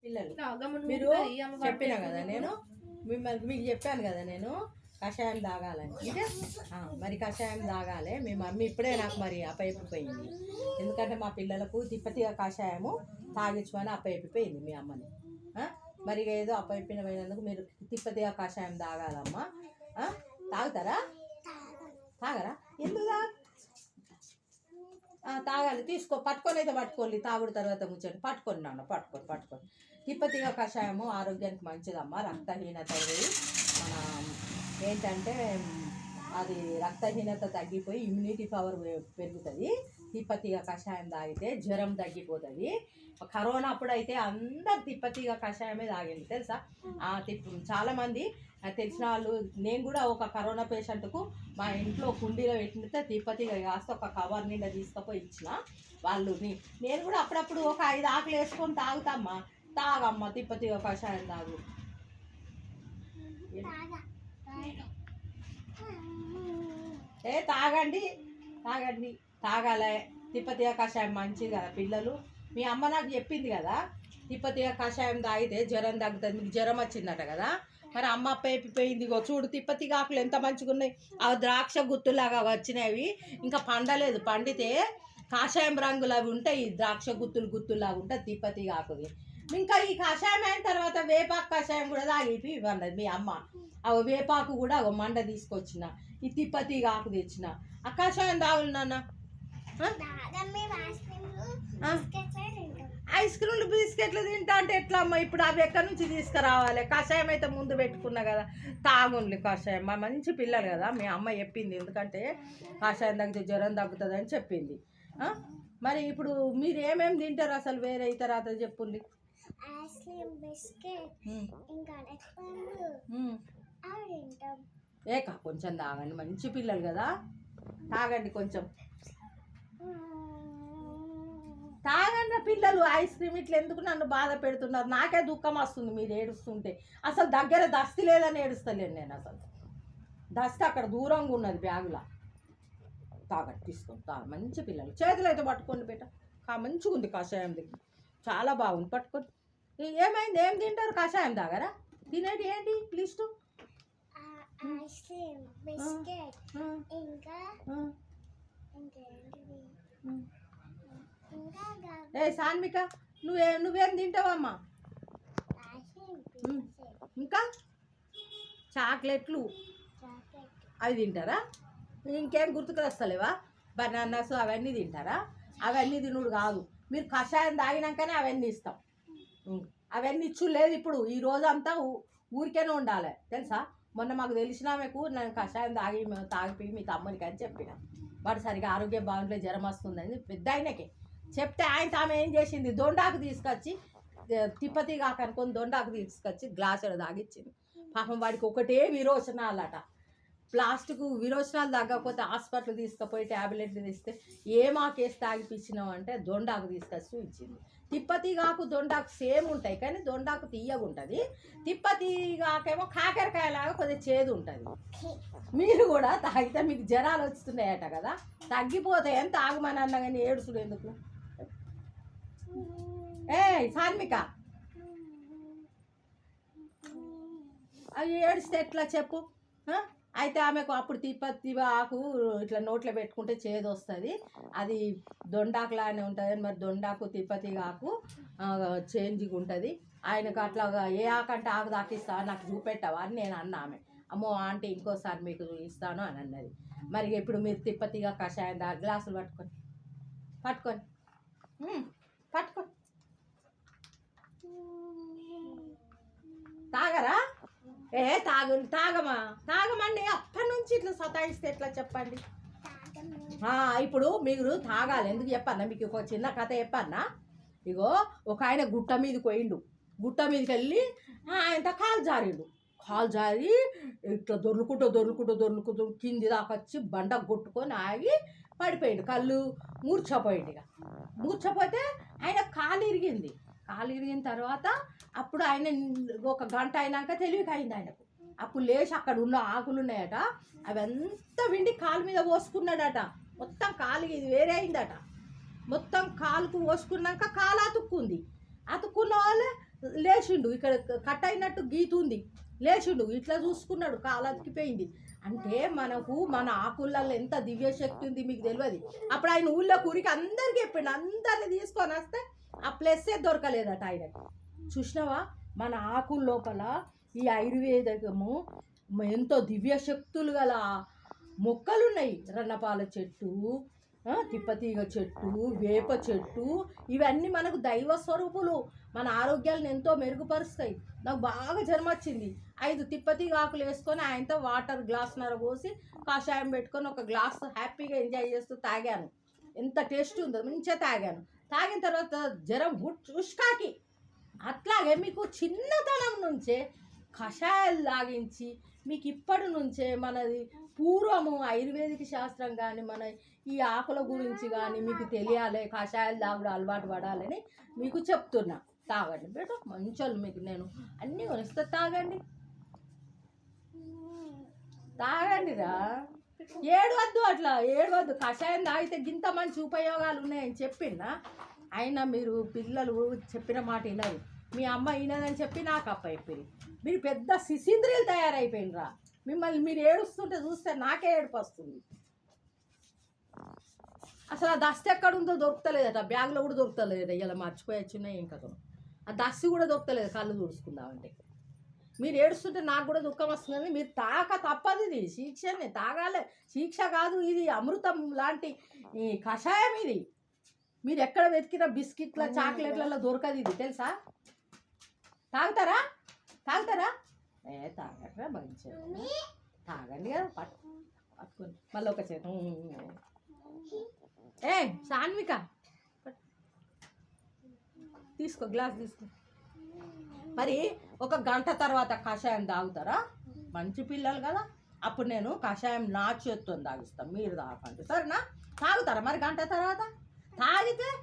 పిల్లలు మీరు చెప్పినా కదా నేను మీకు చెప్పాను కదా నేను కషాయం తాగాలని అంటే మరి కషాయం తాగాలి మీ మమ్మీ ఇప్పుడే నాకు మరి అప్పయిపోయింది. ఎందుకంటే మా పిల్లలకు తిప్పతిగా కషాయము తాగించమని అప్పయిపోయింది మీ అమ్మని. మరి ఏదో అప్పయిపోయినందుకు మీరు తిప్పతిగా కషాయం తాగాలమ్మా. తాగుతారా? తాగరా? ఎందుకు తాగాలి. తీసుకో, పట్టుకొని అయితే పట్టుకోండి. తాగుడు తర్వాత ముచ్చండి. పట్టుకొని నాన్న, పట్టుకొని తిప్పతిగా కషాయము ఆరోగ్యానికి మంచిదమ్మా. రక్తహీనత మన ఏంటంటే అది రక్తహీనత తగ్గిపోయి ఇమ్యూనిటీ పవర్ పెరుగుతుంది. తిప్పతిగా కషాయం తాగితే జ్వరం తగ్గిపోతుంది. కరోనా అప్పుడు అయితే అందరు తిప్పతిగా కషాయమే తాగింది తెలుసా. చాలామంది తెలిసిన వాళ్ళు, నేను కూడా ఒక కరోనా పేషెంట్కు మా ఇంట్లో కుండీలో పెట్టితే తిప్పతిగా కాస్త ఒక కవర్ నిండా తీసుకుపోయి ఇచ్చిన వాళ్ళు. నేను కూడా అప్పుడప్పుడు ఒక 5 ఆకులు వేసుకొని తాగుతామ్మా. తాగమ్మా, తిప్పతిగా కషాయం తాగు. తాగండి తాగాలే. తిప్పతిగా కషాయం మంచిది కదా పిల్లలు. మీ అమ్మ నాకు చెప్పింది కదా తిప్పతిగా కషాయం తాగితే జ్వరం తగ్గుతుంది. మీకు జ్వరం వచ్చిందట కదా, మరి అమ్మ అయిపోయింది. చూడు తిప్పతిగా ఆకులు ఎంత మంచిగా ఉన్నాయి. అవి ద్రాక్ష గుత్తులాగా వచ్చినవి, ఇంకా పండలేదు. పండితే కాషాయం రంగులు అవి ఉంటాయి. ద్రాక్ష గుత్తులాగా ఉంటుంది తిప్పతిగా ఆకుది. ఇంకా ఈ కషాయం అయిన తర్వాత వేపాకు కషాయం కూడా తాగిపి ఇవ్వండి మీ అమ్మ. అవి వేపాకు కూడా మండ తీసుకొచ్చిన, ఈ తిప్పతిగా ఆకు తెచ్చిన. ఆ కషాయం తాగులు నాన్న. ఐస్ క్రీమ్లు బిస్కెట్లు తింటా అంటే ఎట్లా అమ్మ? ఇప్పుడు అవి ఎక్కడి నుంచి తీసుకురావాలి? కషాయం అయితే ముందు పెట్టుకున్నా కదా. తాగుండి కషాయం. మా మంచి పిల్లలు కదా, మీ అమ్మ చెప్పింది. ఎందుకంటే కషాయం తగ్గితే జ్వరం తగ్గుతుంది అని చెప్పింది. మరి ఇప్పుడు మీరు ఏమేమి తింటారు అసలు? వేరే ఇతర అతను చెప్పుండి. కొంచెం తాగండి, మంచి పిల్లలు కదా. తాగండి కొంచెం తాగండి పిల్లలు. ఐస్ క్రీమ్ ఇట్లా ఎందుకు నన్ను బాధ పెడుతున్నారు? నాకే దుఃఖం వస్తుంది మీరు ఏడుస్తుంటే. అసలు దగ్గర దస్తి లేదని ఏడుస్తలేను నేను. అసలు దస్తి అక్కడ దూరంగా ఉన్నది బ్యాగులా. తాగండి, తీసుకొని తాగ. మంచి పిల్లలు. చేతులు అయితే పట్టుకోండి బేట. మంచిగా ఉంది కషాయం దగ్గర, చాలా బాగుంది. పట్టుకొని. ఏమైంది? ఏం తింటారు? కషాయం తాగరా? తినేటి ఏంటి లిస్టు? సాన్విక, నువ్వేం తింటావమ్మా? ఇంకా చాక్లెట్లు అవి తింటారా? ఇంకేం గుర్తుకు వస్తలేవా? బనానాస్ అవన్నీ తింటారా? అవన్నీ తినుడు కాదు. మీరు కషాయం తాగినాకనే అవన్నీ ఇస్తాం. అవన్నీ ఇచ్చు లేదు. ఇప్పుడు ఈ రోజంతా ఊరికేనే ఉండాలి తెలుసా. మొన్న మాకు తెలిసిన ఆమెకు నేను కషాయం తాగిపోయి మీ తమ్మునికి అని చెప్పిన. వాడు సరిగా ఆరోగ్యం బాగుంటే జ్వరం వస్తుందని పెద్ద ఆయనకే చెప్తే ఆమె ఏం చేసింది? దొండాకు తీసుకొచ్చి, తిప్పతిగా కనుక్కొని దొండాకు తీసుకొచ్చి గ్లాసులో తాగిచ్చింది. పాపం వాడికి ఒకటే విరోచనాలట. ప్లాస్టిక్ విరోచనాలు తగ్గకపోతే హాస్పిటల్ తీసుకుపోయి ట్యాబ్లెట్లు తీస్తే ఏమాకేసి తాగిపించినావు అంటే దొండాకు తీసుకొచ్చి ఇచ్చింది. తిప్పతిగాకు దొండాకు సేమ్ ఉంటాయి, కానీ దొండాకు తీయగా ఉంటుంది. తిప్పతిగాకేమో కాకరకాయలాగా కొద్దిగా చేదు ఉంటుంది. మీరు కూడా తాగితే మీకు జ్వరాలు వస్తున్నాయట కదా, తగ్గిపోతాయని తాగమని అన్నా కానీ ఏడుచుడు ఎందుకు? సాన్విక, అవి ఏడిస్తే ఎట్లా చెప్పు? అయితే ఆమెకు అప్పుడు తిప్పతి ఆకు ఇట్లా నోట్లో పెట్టుకుంటే చేదు వస్తుంది. అది దొండాకులానే ఉంటుంది. మరి దొండాకు తిప్పతి ఆకు చేంజ్గా ఉంటుంది. ఆయనకు అట్లాగా ఏ ఆకంటే ఆకు దాకిస్తా నాకు చూపెట్టావా అని నేను అన్నా. ఆమె అమ్మో ఆంటీ ఇంకోసారి మీకు ఇస్తాను అని అన్నది. మరి ఇప్పుడు మీరు తిప్పతిగా కషాయం గ్లాసులు పట్టుకొని తాగరా? తాగమండి. అప్పటి నుంచి ఇట్లా సతాయిస్తే ఎట్లా చెప్పండి? ఇప్పుడు మీరు తాగాలి. ఎందుకు చెప్పన్నా? మీకు ఒక చిన్న కథ చెప్పన్నా. ఇగో ఒక ఆయన గుట్ట మీదకి పోయిండు. గుట్ట మీదకి వెళ్ళి ఆయన కాలు జారి ఇట్లా దొర్లుకుంటూ కింది దాకా వచ్చి బండ కొట్టుకొని ఆగి పడిపోయిండు. కళ్ళు మూర్చపోయిండు. ఇక మూర్చపోతే ఆయన కాలు ఇరిగింది. తర్వాత అప్పుడు ఆయన ఒక గంట అయినాక తెలివికి అయింది ఆయనకు. అప్పుడు లేచి అక్కడ ఉన్న ఆకులు ఉన్నాయట, అవంతా విండి కాలు మీద పోసుకున్నాడట. మొత్తం కాలు ఇది వేరే అయిందట. మొత్తం కాలుకు పోసుకున్నాక కాలు అతుక్కున్న వాళ్ళే లేచిండు, ఇక్కడ కట్ అయినట్టు గీత ఉంది, లేచిండు, ఇట్లా చూసుకున్నాడు, కాలు అతికిపోయింది. అంటే మనకు మన ఆకులలో ఎంత దివ్యశక్తి ఉంది మీకు తెలియదు. అప్పుడు ఆయన ఊళ్ళో కూరికి అందరికీ చెప్పిండు, అందరిని తీసుకొని వస్తే ఆ ప్లస్సే దొరకలేదట ఆయనకి. చూసినావా, మన ఆకుల లోపల ఈ ఆయుర్వేదము ఎంతో దివ్యశక్తులు గల మొక్కలు ఉన్నాయి. రన్నపాల చెట్టు, తిప్పతీగ చెట్టు, వేప చెట్టు, ఇవన్నీ మనకు దైవ స్వరూపులు, మన ఆరోగ్యాలను ఎంతో మెరుగుపరుస్తాయి. నాకు బాగా జ్వరం వచ్చింది, 5 తిప్పతీగ ఆకులు వేసుకొని ఆయనతో వాటర్ గ్లాస్న్నర పోసి కాషాయం పెట్టుకొని ఒక గ్లాస్ హ్యాపీగా ఎంజాయ్ చేస్తూ తాగాను. ఎంత టేస్ట్ ఉందో మంచిగా తాగాను. తాగిన తర్వాత జ్వరం ఉష్కాకి. అట్లాగే మీకు చిన్నతనం నుంచే కషాయాలు లాగించి మీకు ఇప్పటి నుంచే మనది పూర్వము ఆయుర్వేదిక శాస్త్రం కానీ మన ఈ ఆకుల గురించి కానీ మీకు తెలియాలి, కషాయాలు తాగుడు అలవాటు పడాలని మీకు చెప్తున్నా. తాగండి బేట, మంచోళ్ళు, మీకు నేను అన్నీ కొనిస్తా, తాగండి తాగండిరా, ఏడవద్దు, అట్లా ఏడవద్దు. కషాయం తాగితే గింత మంచి ఉపయోగాలు ఉన్నాయని చెప్పిందా. అయినా మీరు పిల్లలు చెప్పిన మాట వినరు, మీ అమ్మ వినదని చెప్పి నాకు అప్ప చెప్పింది. మీరు పెద్ద శిశీంద్రియులు తయారైపోయినరా. మిమ్మల్ని మీరు ఏడుస్తుంటే చూస్తే నాకే ఏడుపు వస్తుంది. అసలు ఆ దస్తి ఎక్కడ ఉందో దొరుకుతలేదట, బ్యాగ్లో కూడా దొరుకుతలేదట, ఇలా మర్చిపోయచ్చున్నాయి. ఏం కథ, ఆ దస్తి కూడా దొరుకుతలేదు కళ్ళు తుడుచుకుందామంటే. మీరు ఏడుస్తుంటే నాకు కూడా దుఃఖం వస్తుందని మీరు తాక తప్పదు. ఇది శిక్షనే, తాగాలి. శిక్ష కాదు, ఇది అమృతం లాంటి ఈ కషాయం. ఇది మీరు ఎక్కడ వెతికిన బిస్కెట్ల చాక్లెట్లలో దొరకదు, ఇది తెలుసా. తాగుతారా, తాగుతారా? తాగట్రా, మంచిగా తాగండి కదా, పట్టుకొని మళ్ళీ ఒక చేత. సాన్విక తీసుకో, గ్లాస్ తీసుకో. మరి 1 గంట తర్వాత కషాయం తాగుతారా? మంచి పిల్లలు కదా. అప్పుడు నేను కషాయం నా చేత్తో తాగిస్తాను, మీరు తాగండి, సరేనా? తాగుతారా మరి గంట తర్వాత? తాగితే